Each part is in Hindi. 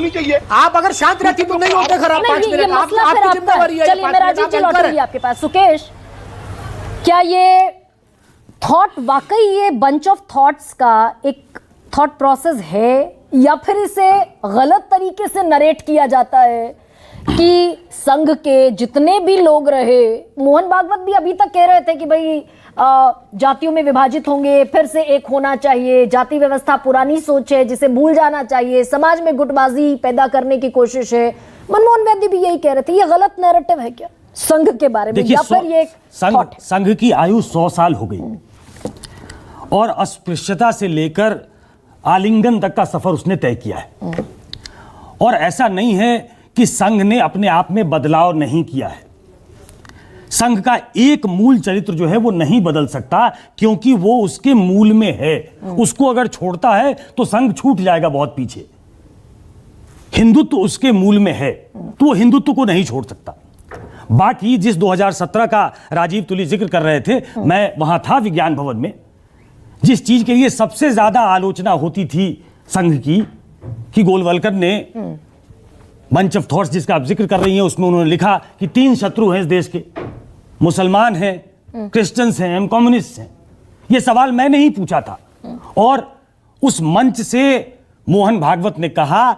होनी चाहिए। आप अगर शांत रहती तो नहीं होते खराब। 5 मिनट आपकी जिम्मेवारी है। चलिए मैं राजीव जी लौटूंगी आपके पास। सुकेश, क्या ये थॉट वाकई ये बंच ऑफ थॉट्स का एक थॉट प्रोसेस है, या फिर इसे गलत तरीके से नरेट किया जाता है कि संघ के जितने भी लोग रहे, मोहन भागवत भी अभी तक कह रहे थे कि भाई जातियों में विभाजित होंगे, फिर से एक होना चाहिए, जाति व्यवस्था पुरानी सोच है जिसे भूल जाना चाहिए, समाज में गुटबाजी पैदा करने की कोशिश है। मनमोहन वैद्य भी यही कह रहे थे। ये गलत नैरेटिव है क्या संघ के बारे में, या फिर ये संघ की आयु 100 साल हो गई और अस्पृश्यता से लेकर आलिंगन तक का सफर उसने तय किया है। और ऐसा नहीं है कि संघ ने अपने आप में बदलाव नहीं किया है। संघ का एक मूल चरित्र जो है वो नहीं बदल सकता, क्योंकि वो उसके मूल में है। उसको अगर छोड़ता है तो संघ छूट जाएगा बहुत पीछे। हिंदुत्व उसके मूल में है तो वो हिंदुत्व को नहीं छोड़ सकता। बाकी जिस 2017 का राजीव तुली जिक्र कर रहे थे, मैं वहां था विज्ञान भवन में, जिस चीज के लिए सबसे ज्यादा आलोचना होती थी संघ की, कि गोलवलकर ने बंच ऑफ थॉट्स जिसका आप जिक्र कर रही हैं उसमें उन्होंने लिखा कि 3 शत्रु हैं इस देश के, मुसलमान हैं, क्रिश्चियंस हैं, हम कम्युनिस्ट हैं। यह सवाल मैंने ही पूछा था और उस मंच से मोहन भागवत ने कहा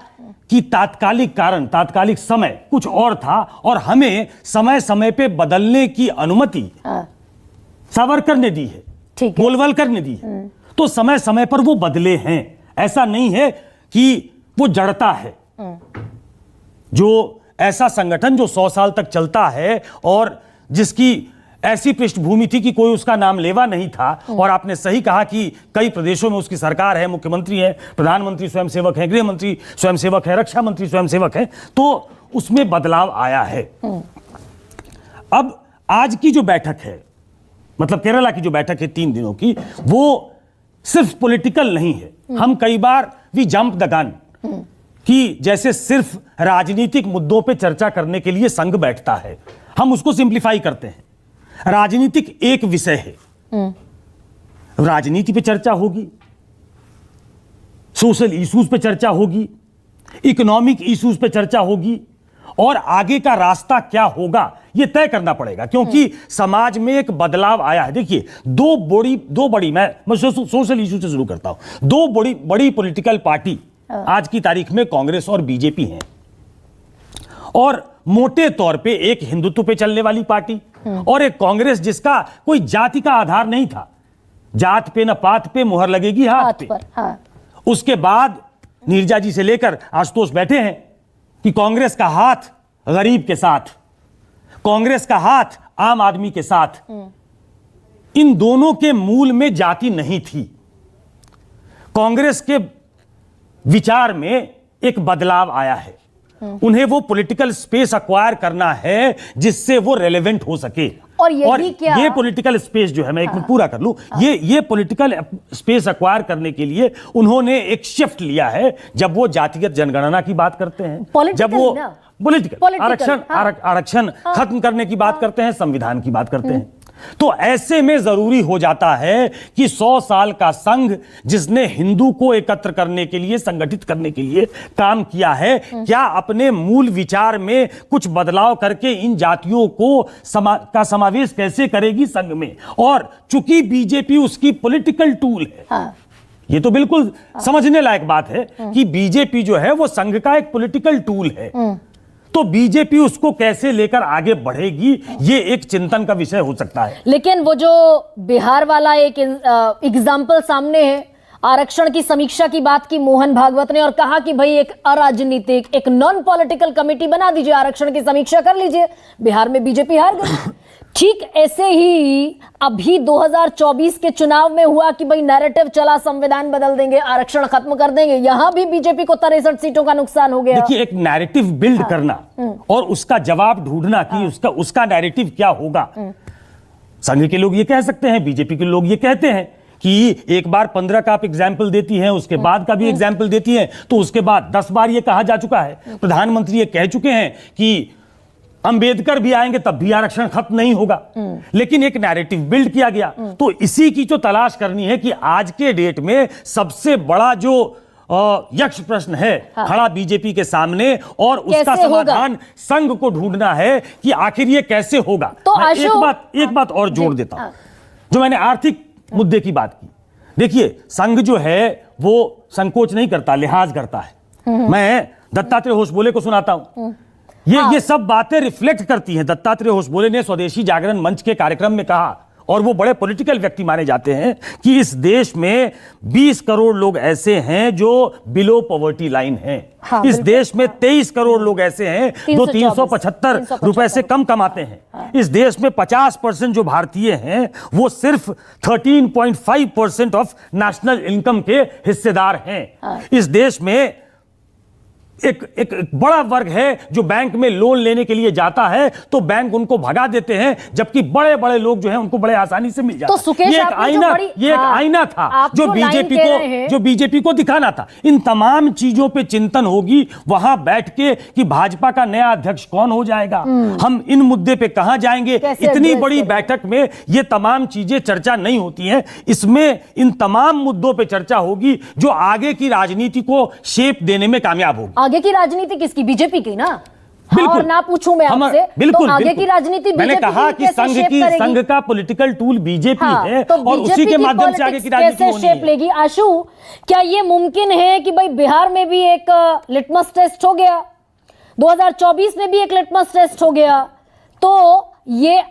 कि तात्कालिक कारण, तात्कालिक समय कुछ और था और हमें समय समय पे बदलने की अनुमति सावरकर ने दी है, गोलवलकर ने दी है। तो समय समय पर वो बदले हैं। ऐसा नहीं है कि वो जड़ता है। जो ऐसा संगठन जो 100 साल तक चलता है और जिसकी ऐसी पृष्ठभूमि थी कि कोई उसका नाम लेवा नहीं था, और आपने सही कहा कि कई प्रदेशों में उसकी सरकार है, मुख्यमंत्री है, प्रधानमंत्री स्वयंसेवक है, गृह मंत्री स्वयंसेवक है, रक्षा मंत्री स्वयंसेवक है, तो उसमें बदलाव आया है। अब आज की जो बैठक है, मतलब केरला की जो बैठक है 3 दिनों की, वो सिर्फ पॉलिटिकल नहीं है। हम कई बार वी जंप द गन कि जैसे सिर्फ राजनीतिक मुद्दों पे चर्चा करने के लिए संघ बैठता है, हम उसको सिंप्लीफाई करते हैं। राजनीतिक एक विषय है, राजनीति पे चर्चा होगी, सोशल इश्यूज पे चर्चा होगी, इकोनॉमिक इश्यूज पे चर्चा होगी, और आगे का रास्ता क्या होगा यह तय करना पड़ेगा, क्योंकि समाज में एक बदलाव आया है। देखिए दो बड़ी मैं सोशल इश्यू से शुरू करता हूं। 2 बड़ी पॉलिटिकल पार्टी आज की तारीख में कांग्रेस और बीजेपी हैं, और मोटे तौर पे एक हिंदुत्व पे चलने वाली पार्टी और एक कांग्रेस जिसका कोई जाति का आधार नहीं था, जात पे न पात पे मुहर लगेगी हाथ पे। हाँ। उसके बाद नीरजा जी से लेकर आशुतोष बैठे हैं कि कांग्रेस का हाथ गरीब के साथ, कांग्रेस का हाथ आम आदमी के साथ। इन दोनों के मूल में जाति नहीं थी। कांग्रेस के विचार में एक बदलाव आया है। उन्हें वो पॉलिटिकल स्पेस एक्वायर करना है जिससे वो रेलेवेंट हो सके। और ये पॉलिटिकल स्पेस जो है, मैं एक मिनट पूरा कर लूं, ये पॉलिटिकल स्पेस एक्वायर करने के लिए उन्होंने एक शिफ्ट लिया है। जब वो जातिगत जनगणना की बात करते हैं, जब वो पॉलिटिकल आरक्षण खत्म करने की बात करते हैं, संविधान की बात करते हैं, तो ऐसे में जरूरी हो जाता है कि 100 साल का संघ जिसने हिंदू को एकत्र करने के लिए, संगठित करने के लिए काम किया है, क्या अपने मूल विचार में कुछ बदलाव करके इन जातियों को का समावेश कैसे करेगी संघ में। और चूंकि बीजेपी उसकी पॉलिटिकल टूल है। हाँ। ये तो बिल्कुल समझने लायक बात है कि बीजेपी जो है वो संघ का एक पॉलिटिकल टूल है, तो बीजेपी उसको कैसे लेकर आगे बढ़ेगी, ये एक चिंतन का विषय हो सकता है। लेकिन वो जो बिहार वाला एक एग्जाम्पल सामने है, आरक्षण की समीक्षा की बात की मोहन भागवत ने और कहा कि भाई एक अराजनीतिक, एक नॉन पॉलिटिकल कमेटी बना दीजिए, आरक्षण की समीक्षा कर लीजिए। बिहार में बीजेपी हार गई। ठीक ऐसे ही अभी 2024 के चुनाव में हुआ कि भाई नैरेटिव चला, संविधान बदल देंगे, आरक्षण खत्म कर देंगे, यहां भी बीजेपी को 63 सीटों का नुकसान हो गया। देखिए, एक नैरेटिव बिल्ड करना और उसका जवाब ढूंढना कि उसका नैरेटिव क्या होगा। संघ के लोग ये कह सकते हैं, बीजेपी के लोग ये कहते हैं कि एक बार 15 का आप एग्जाम्पल देती हैं, उसके बाद का भी एग्जाम्पल देती हैं, तो उसके बाद 10 बार ये कहा जा चुका है। प्रधानमंत्री ये कह चुके हैं कि अंबेडकर भी आएंगे तब भी आरक्षण खत्म नहीं होगा। लेकिन एक नैरेटिव बिल्ड किया गया, तो इसी की जो तलाश करनी है कि आज के डेट में सबसे बड़ा जो यक्ष प्रश्न है खड़ा बीजेपी के सामने, और उसका कैसे होगा? समाधान संघ को ढूंढना है कि आखिर ये कैसे होगा। तो मैं आशु- एक बात और जोड़ देता हूं, जो मैंने आर्थिक मुद्दे की बात की। देखिए, संघ जो है वो संकोच नहीं करता, लिहाज करता है। मैं दत्तात्रेय होसबोले को सुनाता हूं, ये सब बातें रिफ्लेक्ट करती हैं। दत्तात्रेय होसबोले ने स्वदेशी जागरण मंच के कार्यक्रम में कहा, और वो बड़े पॉलिटिकल व्यक्ति माने जाते हैं, कि इस देश में 20 करोड़ लोग ऐसे हैं जो बिलो पॉवर्टी लाइन हैं। इस देश में 23 करोड़ लोग ऐसे हैं जो 375 रुपए से कम कमाते हैं। इस देश में 50% जो भारतीय हैं वो सिर्फ 13.5% ऑफ नेशनल इनकम के हिस्सेदार हैं। इस देश में एक बड़ा वर्ग है जो बैंक में लोन लेने के लिए जाता है तो बैंक उनको भगा देते हैं, जबकि बड़े बड़े लोग जो हैं उनको बड़े आसानी से मिल जाता है। तो सुकेश, ये एक आईना था आप जो बीजेपी को दिखाना था। इन तमाम चीजों पे चिंतन होगी वहां बैठ के कि भाजपा का नया अध्यक्ष कौन हो जाएगा, हम इन मुद्दे पे कहां जाएंगे। इतनी बड़ी बैठक में ये तमाम चीजें चर्चा नहीं होती हैं। इसमें इन तमाम मुद्दों पे चर्चा होगी जो आगे की राजनीति को शेप देने में कामयाब होगी। आगे की राजनीति किसकी? बीजेपी की ना। बिल्कुल। और ना पूछूं मैं आपसे, बिल्कुल, तो आगे बिल्कुल। की राजनीति मैंने बीजेपी कहा कि संघ का पॉलिटिकल टूल बीजेपी है, तो और उसी के माध्यम से आगे की राजनीति कैसे होनी शेप है। लेगी? आशु, क्या ये मुमकिन है कि भाई बिहार में भी एक लिटमस टेस्ट हो गया, 2024 में भी एक लिटमस टेस्ट हो गया, तो ये